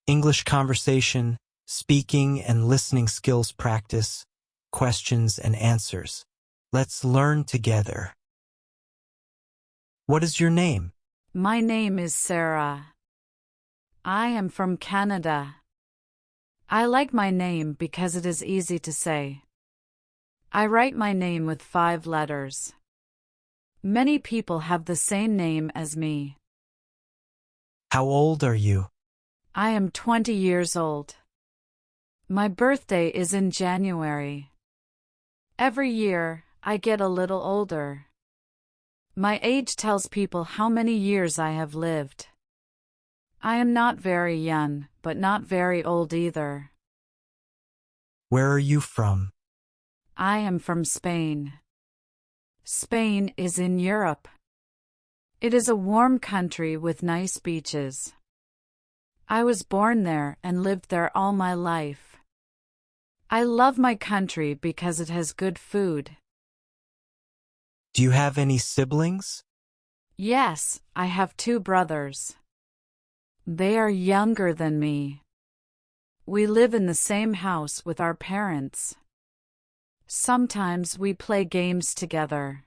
English conversation, speaking and listening skills practice, questions and answers. Let's learn together. What is your name? My name is Sarah. I am from Canada. I like my name because it is easy to say. I write my name with 5 letters. Many people have the same name as me. How old are you? I am 20 years old. My birthday is in January. Every year, I get a little older. My age tells people how many years I have lived. I am not very young, but not very old either. Where are you from? I am from Spain. Spain is in Europe. It is a warm country with nice beaches. I was born there and lived there all my life. I love my country because it has good food. Do you have any siblings? Yes, I have 2 brothers. They are younger than me. We live in the same house with our parents. Sometimes we play games together.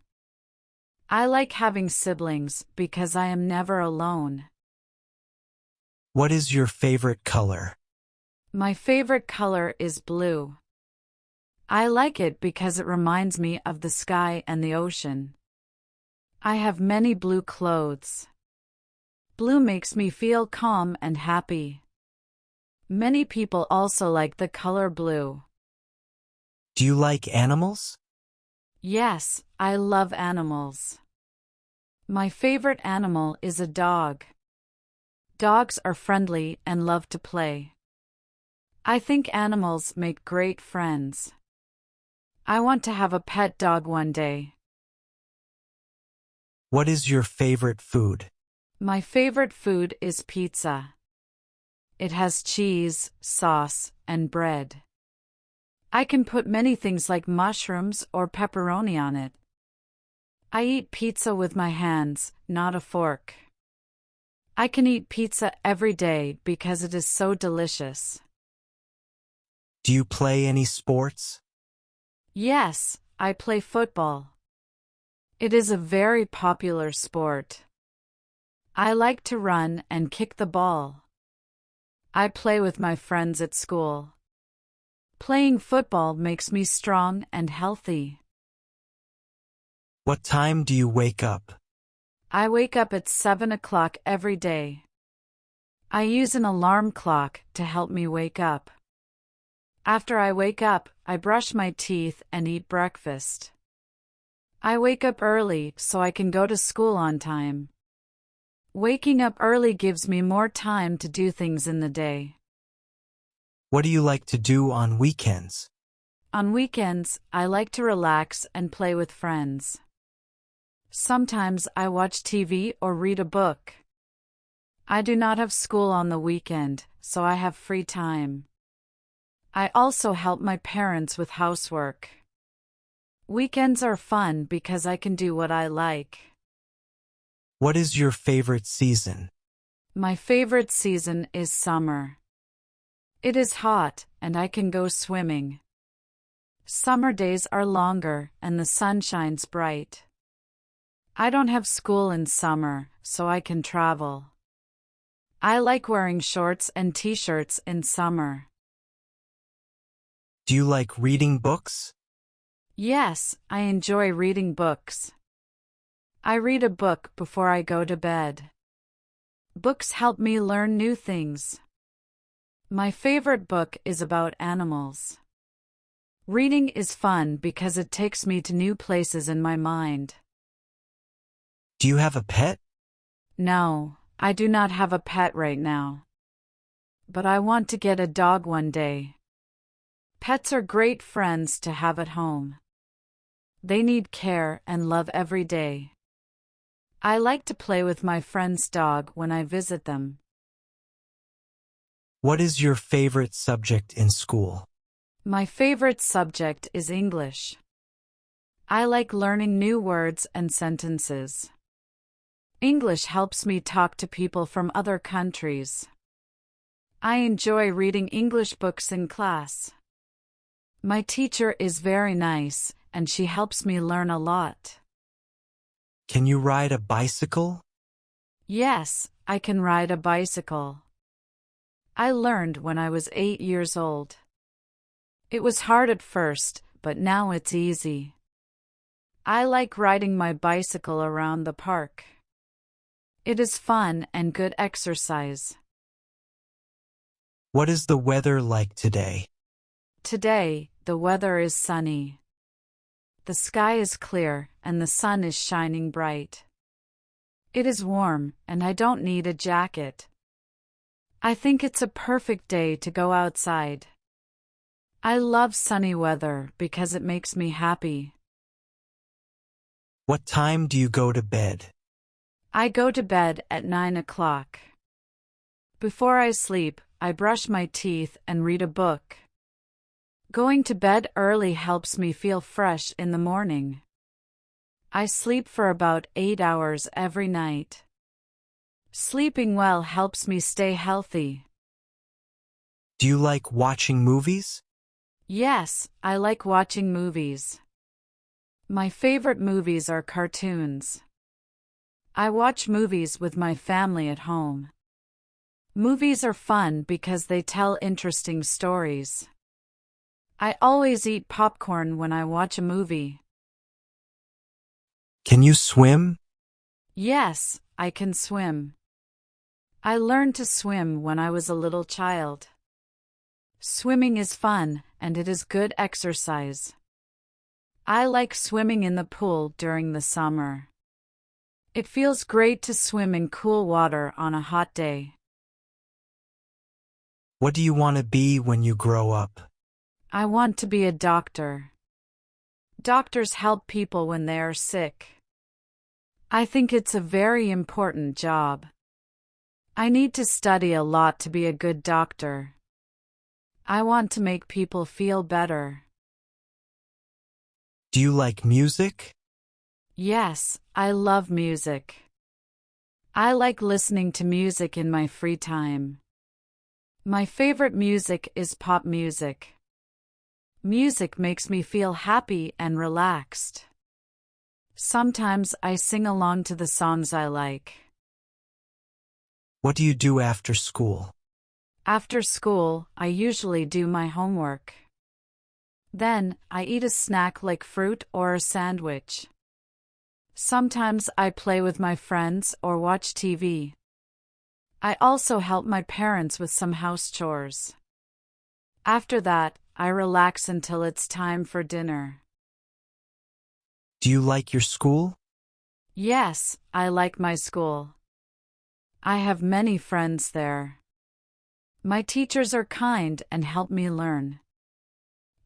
I like having siblings because I am never alone. What is your favorite color? My favorite color is blue. I like it because it reminds me of the sky and the ocean. I have many blue clothes. Blue makes me feel calm and happy. Many people also like the color blue. Do you like animals? Yes, I love animals. My favorite animal is a dog. Dogs are friendly and love to play. I think animals make great friends. I want to have a pet dog one day. What is your favorite food? My favorite food is pizza. It has cheese, sauce, and bread. I can put many things like mushrooms or pepperoni on it. I eat pizza with my hands, not a fork. I can eat pizza every day because it is so delicious. Do you play any sports? Yes, I play football. It is a very popular sport. I like to run and kick the ball. I play with my friends at school. Playing football makes me strong and healthy. What time do you wake up? I wake up at 7 o'clock every day. I use an alarm clock to help me wake up. After I wake up, I brush my teeth and eat breakfast. I wake up early so I can go to school on time. Waking up early gives me more time to do things in the day. What do you like to do on weekends? On weekends, I like to relax and play with friends. Sometimes I watch TV or read a book. I do not have school on the weekend, so I have free time. I also help my parents with housework. Weekends are fun because I can do what I like. What is your favorite season? My favorite season is summer. It is hot, and I can go swimming. Summer days are longer, and the sun shines bright. I don't have school in summer, so I can travel. I like wearing shorts and t-shirts in summer. Do you like reading books? Yes, I enjoy reading books. I read a book before I go to bed. Books help me learn new things. My favorite book is about animals. Reading is fun because it takes me to new places in my mind. Do you have a pet? No, I do not have a pet right now. But I want to get a dog one day. Pets are great friends to have at home. They need care and love every day. I like to play with my friend's dog when I visit them. What is your favorite subject in school? My favorite subject is English. I like learning new words and sentences. English helps me talk to people from other countries. I enjoy reading English books in class. My teacher is very nice, and she helps me learn a lot. Can you ride a bicycle? Yes, I can ride a bicycle. I learned when I was 8 years old. It was hard at first, but now it's easy. I like riding my bicycle around the park. It is fun and good exercise. What is the weather like today? Today, the weather is sunny. The sky is clear and the sun is shining bright. It is warm and I don't need a jacket. I think it's a perfect day to go outside. I love sunny weather because it makes me happy. What time do you go to bed? I go to bed at 9 o'clock. Before I sleep, I brush my teeth and read a book. Going to bed early helps me feel fresh in the morning. I sleep for about 8 hours every night. Sleeping well helps me stay healthy. Do you like watching movies? Yes, I like watching movies. My favorite movies are cartoons. I watch movies with my family at home. Movies are fun because they tell interesting stories. I always eat popcorn when I watch a movie. Can you swim? Yes, I can swim. I learned to swim when I was a little child. Swimming is fun, and it is good exercise. I like swimming in the pool during the summer. It feels great to swim in cool water on a hot day. What do you want to be when you grow up? I want to be a doctor. Doctors help people when they are sick. I think it's a very important job. I need to study a lot to be a good doctor. I want to make people feel better. Do you like music? Yes, I love music. I like listening to music in my free time. My favorite music is pop music. Music makes me feel happy and relaxed. Sometimes I sing along to the songs I like. What do you do after school? After school, I usually do my homework. Then, I eat a snack like fruit or a sandwich. Sometimes I play with my friends or watch TV. I also help my parents with some house chores. After that, I relax until it's time for dinner. Do you like your school? Yes, I like my school. I have many friends there. My teachers are kind and help me learn.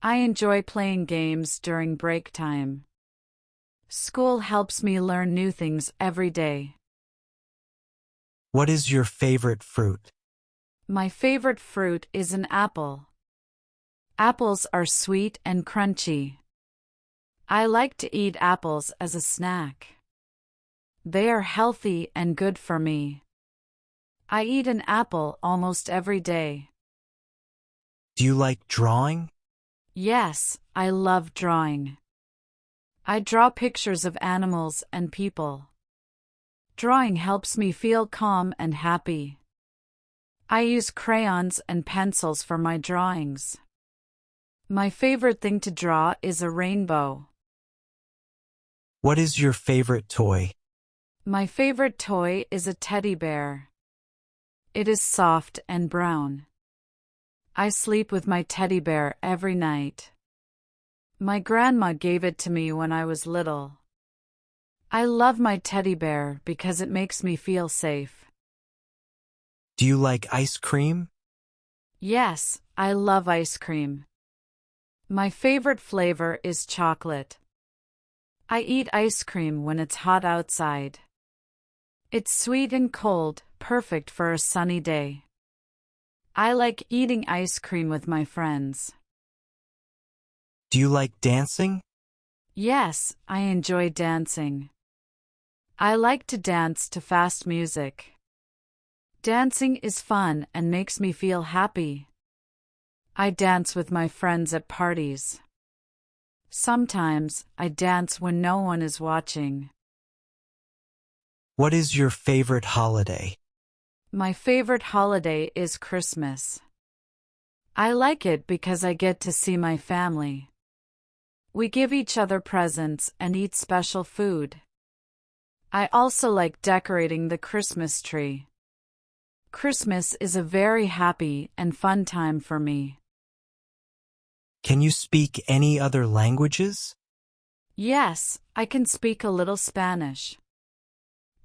I enjoy playing games during break time. School helps me learn new things every day. What is your favorite fruit? My favorite fruit is an apple. Apples are sweet and crunchy. I like to eat apples as a snack. They are healthy and good for me. I eat an apple almost every day. Do you like drawing? Yes, I love drawing. I draw pictures of animals and people. Drawing helps me feel calm and happy. I use crayons and pencils for my drawings. My favorite thing to draw is a rainbow. What is your favorite toy? My favorite toy is a teddy bear. It is soft and brown. I sleep with my teddy bear every night. My grandma gave it to me when I was little. I love my teddy bear because it makes me feel safe. Do you like ice cream? Yes, I love ice cream. My favorite flavor is chocolate. I eat ice cream when it's hot outside. It's sweet and cold, perfect for a sunny day. I like eating ice cream with my friends. Do you like dancing? Yes, I enjoy dancing. I like to dance to fast music. Dancing is fun and makes me feel happy. I dance with my friends at parties. Sometimes I dance when no one is watching. What is your favorite holiday? My favorite holiday is Christmas. I like it because I get to see my family. We give each other presents and eat special food. I also like decorating the Christmas tree. Christmas is a very happy and fun time for me. Can you speak any other languages? Yes, I can speak a little Spanish.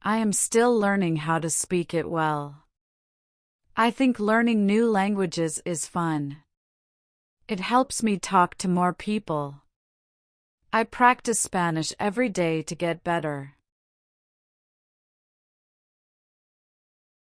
I am still learning how to speak it well. I think learning new languages is fun. It helps me talk to more people. I practice Spanish every day to get better.